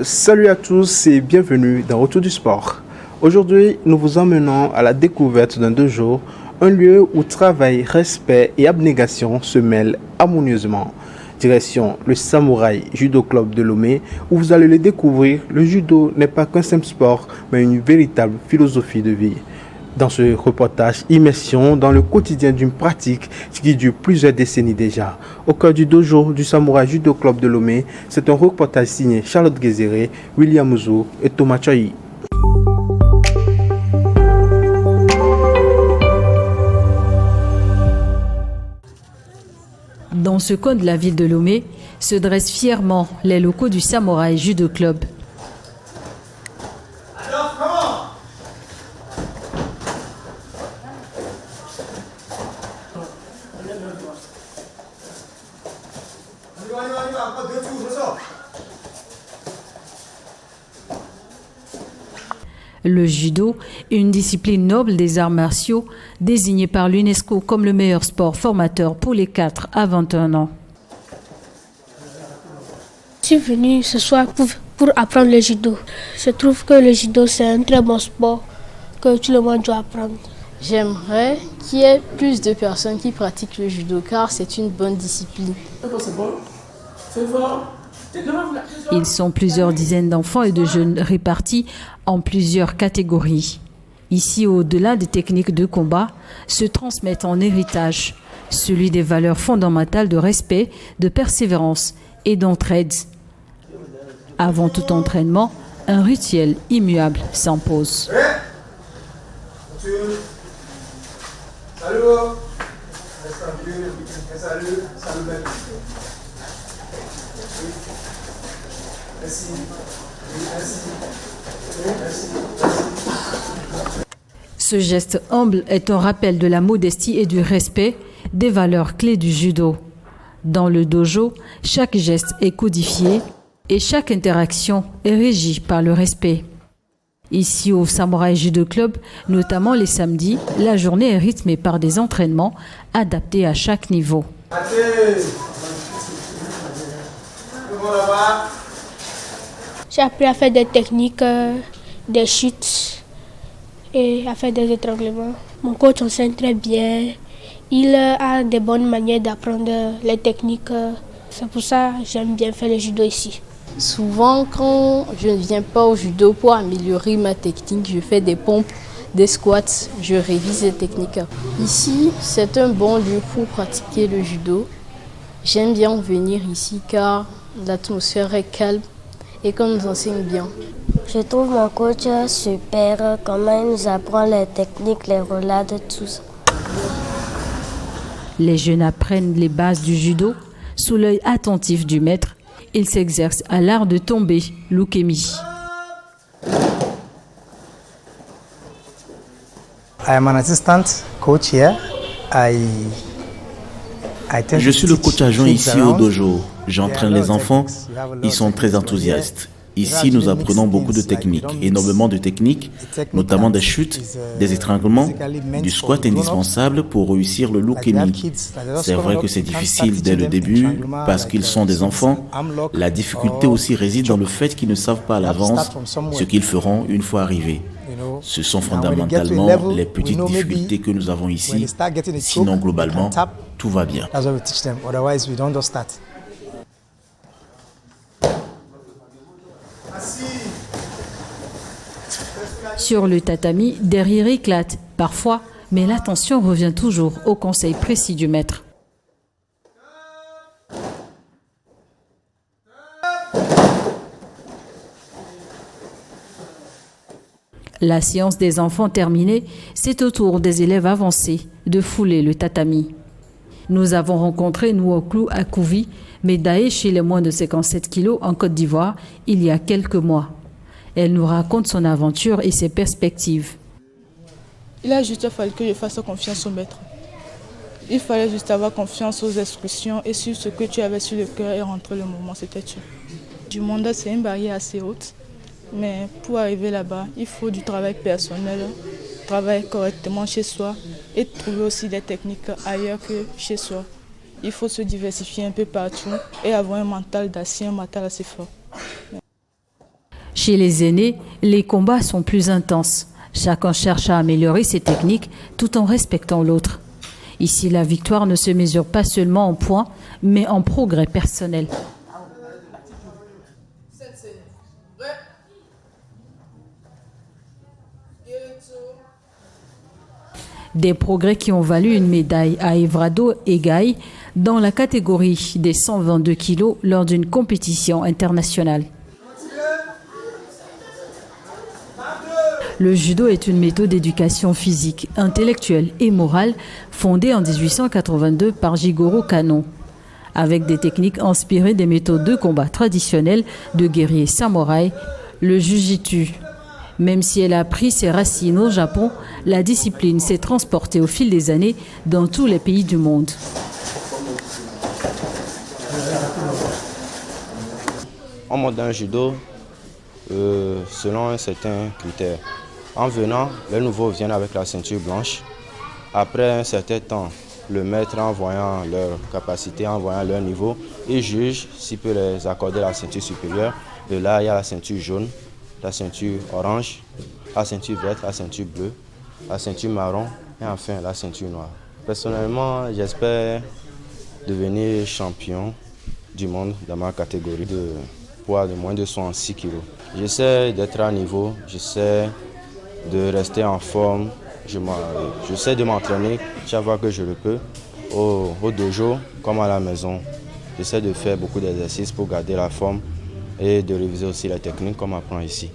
Salut à tous et bienvenue dans Retour du sport. Aujourd'hui, nous vous emmenons à la découverte d'un dojo, un lieu où travail, respect et abnégation se mêlent harmonieusement. Direction le Samouraï Judo Club de Lomé, où vous allez le découvrir, le judo n'est pas qu'un simple sport, mais une véritable philosophie de vie. Dans ce reportage, immersion dans le quotidien d'une pratique qui dure plusieurs décennies déjà. Au cœur du dojo du Samouraï Judo Club de Lomé, c'est un reportage signé Charlotte Guézéré, William Ouzou et Thomas Chahi. Dans ce coin de la ville de Lomé, se dressent fièrement les locaux du Samouraï Judo Club. Le judo, une discipline noble des arts martiaux, désignée par l'UNESCO comme le meilleur sport formateur pour les 4 à 21 ans. Je suis venu ce soir pour apprendre le judo. Je trouve que le judo c'est un très bon sport que tout le monde doit apprendre. J'aimerais qu'il y ait plus de personnes qui pratiquent le judo car c'est une bonne discipline. Ils sont plusieurs dizaines d'enfants et de jeunes répartis en plusieurs catégories. Ici, au-delà des techniques de combat, se transmettent en héritage celui des valeurs fondamentales de respect, de persévérance et d'entraide. Avant tout entraînement, un rituel immuable s'impose. Ce geste humble est un rappel de la modestie et du respect, des valeurs clés du judo. Dans le dojo, chaque geste est codifié et chaque interaction est régie par le respect. Ici au Samouraï Judo Club, notamment les samedis, la journée est rythmée par des entraînements adaptés à chaque niveau. J'ai appris à faire des techniques, des chutes et à faire des étranglements. Mon coach enseigne très bien. Il a des bonnes manières d'apprendre les techniques. C'est pour ça que j'aime bien faire le judo ici. Souvent, quand je ne viens pas au judo pour améliorer ma technique, je fais des pompes, des squats, je révise les techniques. Ici, c'est un bon lieu pour pratiquer le judo. J'aime bien venir ici car l'atmosphère est calme et qu'on nous enseigne bien. Je trouve mon coach super, comment il nous apprend les techniques, les roulades, tout ça. Les jeunes apprennent les bases du judo sous l'œil attentif du maître. Ils s'exercent à l'art de tomber, l'ukemi. I am an assistant coach here. Je suis le coach adjoint ici au dojo. J'entraîne les enfants. Ils sont très enthousiastes. Ici, nous apprenons beaucoup de techniques, énormément de techniques, notamment des chutes, des étranglements, du squat indispensable pour réussir le l'ukemi. C'est vrai que c'est difficile dès le début parce qu'ils sont des enfants. La difficulté aussi réside dans le fait qu'ils ne savent pas à l'avance ce qu'ils feront une fois arrivés. Ce sont fondamentalement les petites difficultés que nous avons ici. Sinon, globalement, tout va bien. Sur le tatami, des rires éclatent parfois, mais l'attention revient toujours au conseil précis du maître. La séance des enfants terminée, c'est au tour des élèves avancés de fouler le tatami. Nous avons rencontré Nwoklu Akouvi, médaillée chez les moins de 57 kilos en Côte d'Ivoire il y a quelques mois. Elle nous raconte son aventure et ses perspectives. Il a juste fallu que je fasse confiance au maître. Il fallait juste avoir confiance aux instructions et sur ce que tu avais sur le cœur et rentrer le moment, c'était tout. Du monde, c'est une barrière assez haute, mais pour arriver là-bas, il faut du travail personnel, travailler correctement chez soi et trouver aussi des techniques ailleurs que chez soi. Il faut se diversifier un peu partout et avoir un mental d'acier, un mental assez fort. Chez les aînés, les combats sont plus intenses. Chacun cherche à améliorer ses techniques tout en respectant l'autre. Ici, la victoire ne se mesure pas seulement en points, mais en progrès personnel. Des progrès qui ont valu une médaille à Evrado Egaï dans la catégorie des 122 kilos lors d'une compétition internationale. Le judo est une méthode d'éducation physique, intellectuelle et morale fondée en 1882 par Jigoro Kano, avec des techniques inspirées des méthodes de combat traditionnelles de guerriers samouraïs, le jujitsu. Même si elle a pris ses racines au Japon, la discipline s'est transportée au fil des années dans tous les pays du monde. On monte dans le judo selon un certain critère. En venant, les nouveaux viennent avec la ceinture blanche. Après un certain temps, le maître, en voyant leur capacité, en voyant leur niveau, il juge s'il peut les accorder la ceinture supérieure. De là, il y a la ceinture jaune, la ceinture orange, la ceinture verte, la ceinture bleue, la ceinture marron et enfin la ceinture noire. Personnellement, j'espère devenir champion du monde dans ma catégorie de poids de moins de 106 kg. J'essaie d'être à niveau, j'essaie de rester en forme, j'essaie de m'entraîner chaque fois que je le peux, au dojo comme à la maison. J'essaie de faire beaucoup d'exercices pour garder la forme et de réviser aussi la technique comme on apprend ici.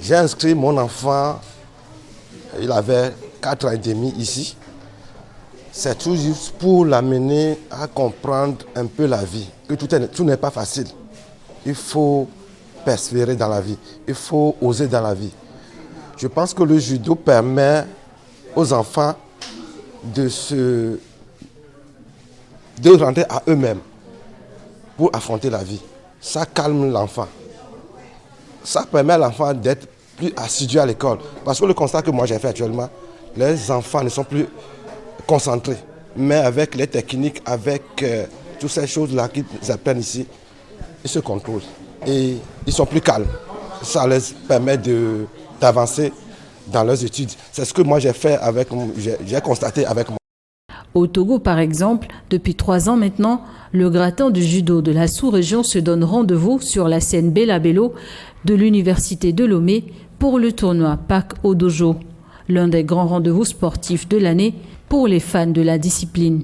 J'ai inscrit mon enfant, il avait 4 ans et demi ici. C'est tout juste pour l'amener à comprendre un peu la vie, que tout n'est pas facile. Il faut persévérer dans la vie, il faut oser dans la vie. Je pense que le judo permet aux enfants de rentrer à eux-mêmes pour affronter la vie. Ça calme l'enfant. Ça permet à l'enfant d'être plus assidu à l'école. Parce que le constat que moi j'ai fait actuellement, les enfants ne sont plus concentrés. Mais avec les techniques, avec toutes ces choses-là qu'ils apprennent ici, ils se contrôlent. Et ils sont plus calmes. Ça leur permet d'avancer dans leurs études. C'est ce que moi j'ai fait j'ai constaté avec moi. Au Togo, par exemple, depuis 3 ans maintenant, le gratin du judo de la sous-région se donne rendez-vous sur la scène Bella Bello de l'université de Lomé pour le tournoi PAC au dojo, l'un des grands rendez-vous sportifs de l'année pour les fans de la discipline.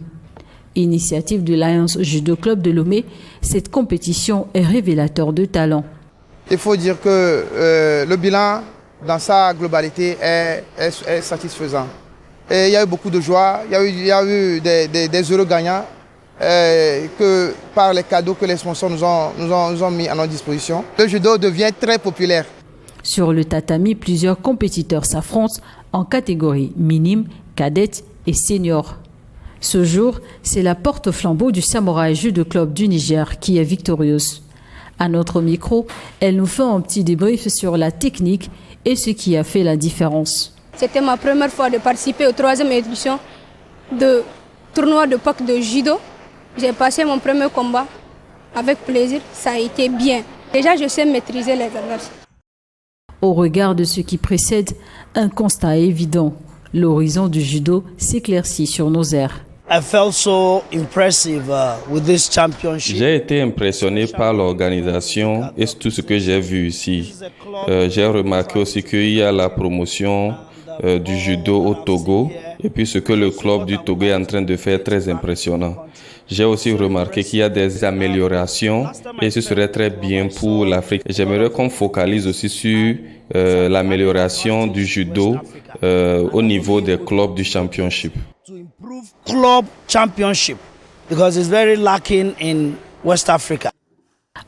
Initiative du Lions Judo Club de Lomé, cette compétition est révélateur de talent. Il faut dire que le bilan dans sa globalité est satisfaisant. Et il y a eu beaucoup de joie, il y a eu des heureux gagnants par les cadeaux que les sponsors nous ont mis à notre disposition. Le judo devient très populaire. Sur le tatami, plusieurs compétiteurs s'affrontent en catégorie minime, cadette et senior. Ce jour, c'est la porte-flambeau du Samouraï Judo Club du Niger qui est victorieuse. À notre micro, elle nous fait un petit débrief sur la technique et ce qui a fait la différence. C'était ma première fois de participer aux 3e édition de tournoi de PAC de judo. J'ai passé mon premier combat avec plaisir, ça a été bien. Déjà, je sais maîtriser les adversaires. Au regard de ce qui précède, un constat est évident. L'horizon du judo s'éclaircit sur nos airs. J'ai été impressionné par l'organisation et tout ce que j'ai vu ici. J'ai remarqué aussi qu'il y a la promotion du judo au Togo et puis ce que le club du Togo est en train de faire est très impressionnant. J'ai aussi remarqué qu'il y a des améliorations et ce serait très bien pour l'Afrique. J'aimerais qu'on focalise aussi sur l'amélioration du judo au niveau des clubs du championship. Club championship because it's very lacking in West Africa.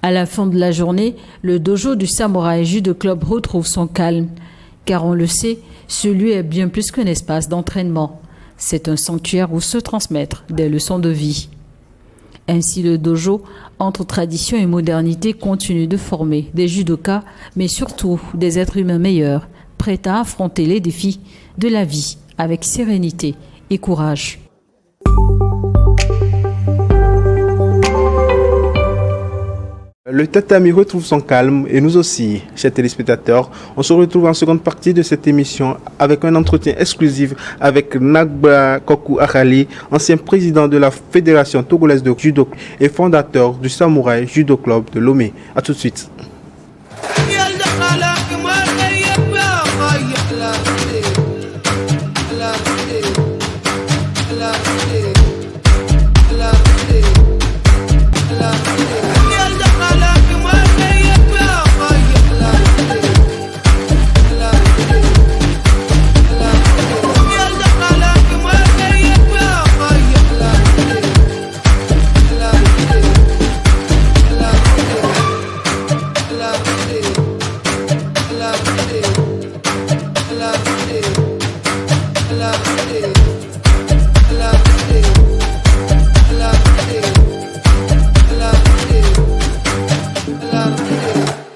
À la fin de la journée, le dojo du Samouraï Judo Club retrouve son calme. Car on le sait, ce lieu est bien plus qu'un espace d'entraînement. C'est un sanctuaire où se transmettent des leçons de vie. Ainsi, le dojo, entre tradition et modernité, continue de former des judokas, mais surtout des êtres humains meilleurs, prêts à affronter les défis de la vie avec sérénité et courage. Le tatami retrouve son calme et nous aussi, chers téléspectateurs. On se retrouve en seconde partie de cette émission avec un entretien exclusif avec Nagba Kokou Akhali, ancien président de la Fédération togolaise de judo et fondateur du Samouraï Judo Club de Lomé. A tout de suite.